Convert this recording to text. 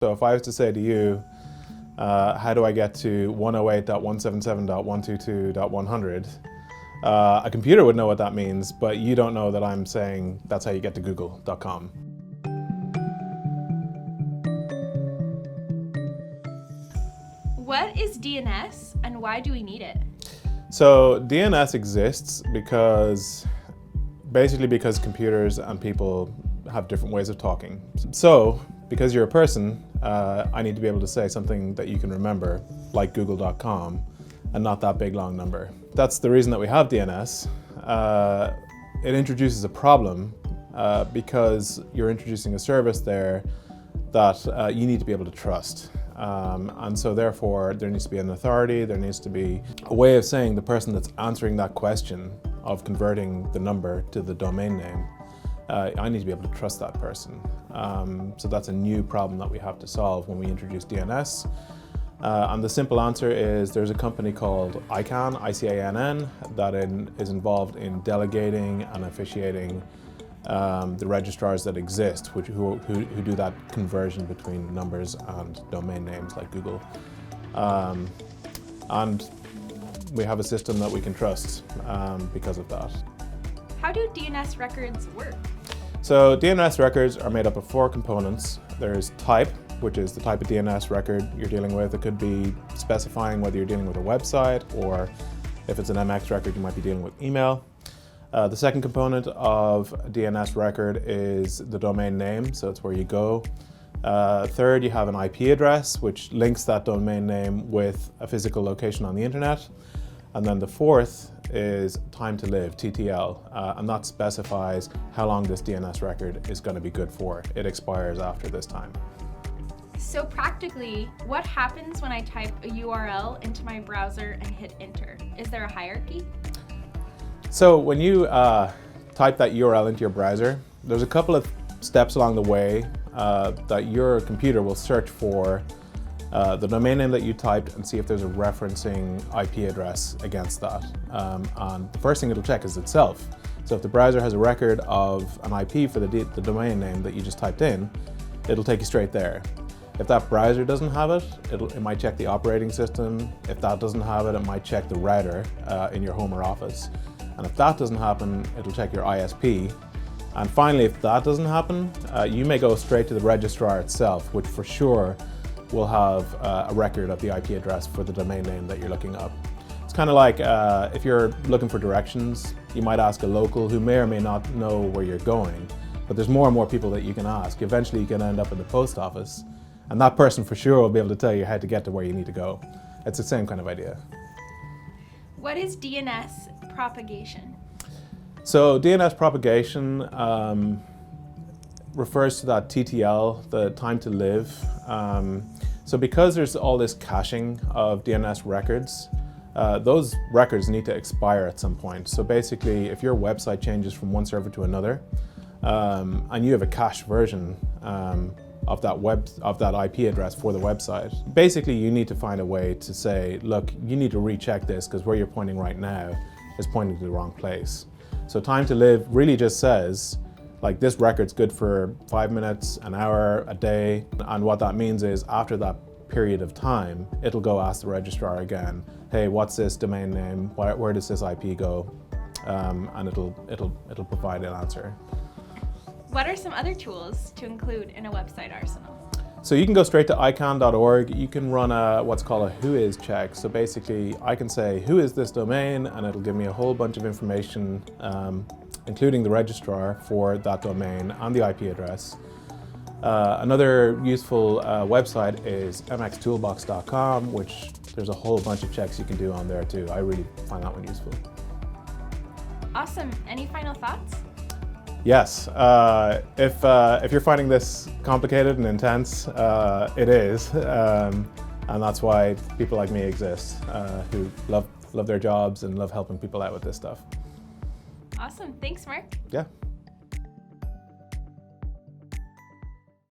So if I was to say to you, how do I get to 108.177.122.100? A computer would know what that means, but you don't know that I'm saying that's how you get to google.com. What is DNS and why do we need it? So DNS exists basically because computers and people have different ways of talking. So because you're a person, I need to be able to say something that you can remember, like google.com, and not that big long number. That's the reason that we have DNS. It introduces a problem because you're introducing a service there that you need to be able to trust. And so therefore there needs to be an authority, there needs to be a way of saying the person that's answering that question of converting the number to the domain name, I need to be able to trust that person. So that's a new problem that we have to solve when we introduce DNS. And the simple answer is there's a company called ICANN, ICANN, that is involved in delegating and officiating the registrars that exist, who do that conversion between numbers and domain names like Google. And we have a system that we can trust because of that. How do DNS records work? So DNS records are made up of 4 components. There's type, which is the type of DNS record you're dealing with. It could be specifying whether you're dealing with a website, or if it's an MX record, you might be dealing with email. The second component of a DNS record is the domain name, so it's where you go. Third, you have an IP address, which links that domain name with a physical location on the internet. And then the fourth is time to live, TTL, and that specifies how long this DNS record is going to be good for. It expires after this time. So practically, what happens when I type a URL into my browser and hit enter? Is there a hierarchy? So when you type that URL into your browser, there's a couple of steps along the way that your computer will search for the domain name that you typed and see if there's a referencing IP address against that. And the first thing it'll check is itself. So if the browser has a record of an IP for the domain name that you just typed in, it'll take you straight there. If that browser doesn't have it, it might check the operating system. If that doesn't have it, it might check the router in your home or office. And if that doesn't happen, it'll check your ISP. And finally, if that doesn't happen, you may go straight to the registrar itself, which for sure will have a record of the IP address for the domain name that you're looking up. It's kind of like if you're looking for directions, you might ask a local who may or may not know where you're going, but there's more and more people that you can ask. Eventually you can end up in the post office, and that person for sure will be able to tell you how to get to where you need to go. It's the same kind of idea. What is DNS propagation? So DNS propagation refers to that TTL, the time to live. So because there's all this caching of DNS records, those records need to expire at some point. So basically, if your website changes from one server to another, and you have a cached version of that IP address for the website, basically you need to find a way to say, look, you need to recheck this because where you're pointing right now is pointing to the wrong place. So time to live really just says, like, this record's good for 5 minutes, an hour, a day, and what that means is after that period of time, it'll go ask the registrar again, hey, what's this domain name? Where does this IP go? And it'll provide an answer. What are some other tools to include in a website arsenal? So you can go straight to icann.org. You can run what's called a whois check. So basically, I can say, who is this domain? And it'll give me a whole bunch of information, including the registrar for that domain and the IP address. Another useful website is mxtoolbox.com, which there's a whole bunch of checks you can do on there too. I really find that one useful. Awesome. Any final thoughts? Yes. If you're finding this complicated and intense, it is. And that's why people like me exist, who love their jobs and love helping people out with this stuff. Awesome. Thanks, Mark. Yeah.